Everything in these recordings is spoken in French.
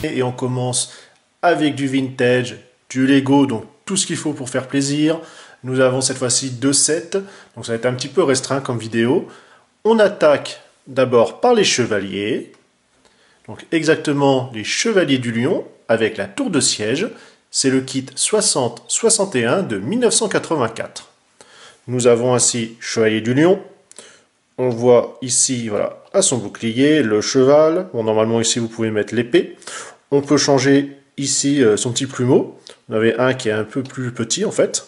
Et on commence avec du vintage, du Lego, donc tout ce qu'il faut pour faire plaisir. Nous avons cette fois-ci 2 sets, donc ça va être un petit peu restreint comme vidéo. On attaque d'abord par les chevaliers, donc exactement les chevaliers du lion avec la tour de siège. C'est le kit 60-61 de 1984. Nous avons ainsi chevalier du lion. On voit ici, voilà, à son bouclier, le cheval. Bon, normalement ici vous pouvez mettre l'épée. On peut changer ici son petit plumeau. On avait un qui est un peu plus petit en fait.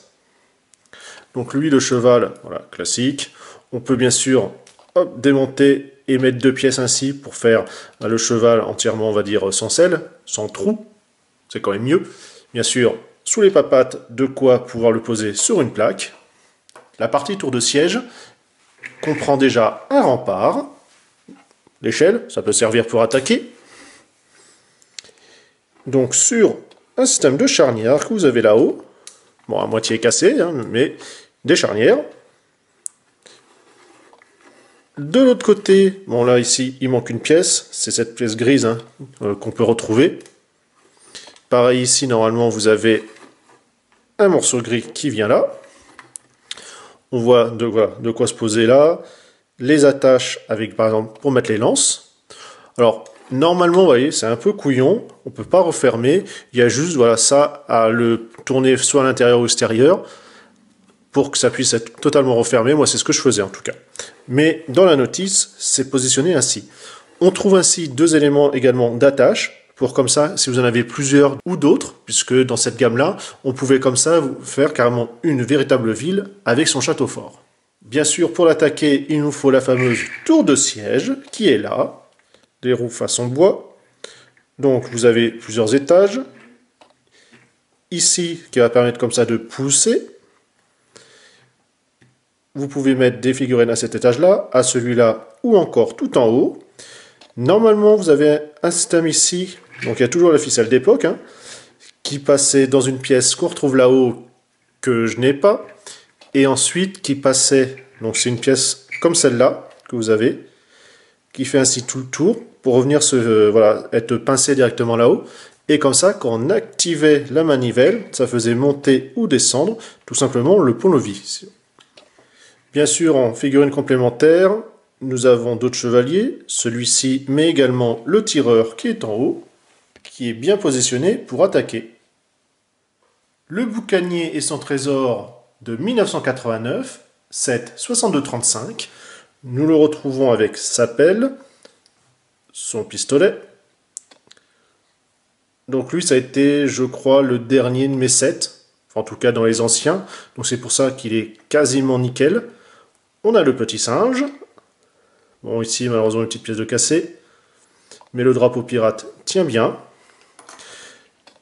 Donc lui, le cheval, voilà, classique. On peut bien sûr hop, démonter et mettre 2 pièces ainsi pour faire le cheval entièrement, on va dire, sans selle, sans trou. C'est quand même mieux. Bien sûr, sous les papates, de quoi pouvoir le poser sur une plaque. La partie tour de siège comprend déjà un rempart. L'échelle, ça peut servir pour attaquer. Donc sur un système de charnières que vous avez là-haut, bon, à moitié cassé, hein, mais des charnières. De l'autre côté, bon là ici il manque une pièce, c'est cette pièce grise hein, qu'on peut retrouver. Pareil ici, normalement vous avez un morceau gris qui vient là. On voit de quoi se poser là. Les attaches avec par exemple pour mettre les lances. Alors normalement vous voyez c'est un peu couillon, on peut pas refermer, il y a juste voilà ça à le tourner soit à l'intérieur ou à l'extérieur pour que ça puisse être totalement refermé. Moi c'est ce que je faisais en tout cas. Mais dans la notice c'est positionné ainsi. On trouve ainsi 2 éléments également d'attache pour comme ça si vous en avez plusieurs ou d'autres, puisque dans cette gamme là on pouvait comme ça vous faire carrément une véritable ville avec son château fort. Bien sûr pour l'attaquer il nous faut la fameuse tour de siège qui est là. Des roues façon bois. Donc vous avez plusieurs étages. Ici, qui va permettre comme ça de pousser. Vous pouvez mettre des figurines à cet étage-là, à celui-là, ou encore tout en haut. Normalement, vous avez un système ici, donc il y a toujours la ficelle d'époque, hein, qui passait dans une pièce qu'on retrouve là-haut, que je n'ai pas. Et ensuite, qui passait, donc c'est une pièce comme celle-là, que vous avez, qui fait ainsi tout le tour, pour revenir voilà, être pincé directement là-haut. Et comme ça, quand on activait la manivelle, ça faisait monter ou descendre, tout simplement, le pont-levis. Bien sûr, en figurine complémentaire, nous avons d'autres chevaliers, celui-ci, mais également le tireur qui est en haut, qui est bien positionné pour attaquer. Le boucanier et son trésor de 1989, 7 62-35, nous le retrouvons avec sa pelle, son pistolet. Donc lui, ça a été, je crois, le dernier de mes sets, enfin, en tout cas dans les anciens. Donc c'est pour ça qu'il est quasiment nickel. On a le petit singe. Bon, ici, malheureusement, une petite pièce de cassé. Mais le drapeau pirate tient bien.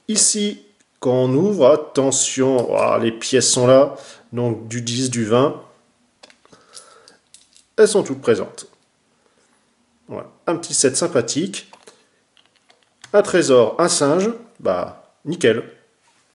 Ici, quand on ouvre, attention, oh, les pièces sont là. Donc du 10, du 20. Elles sont toutes présentes. Voilà, un petit set sympathique. Un trésor, un singe, bah nickel.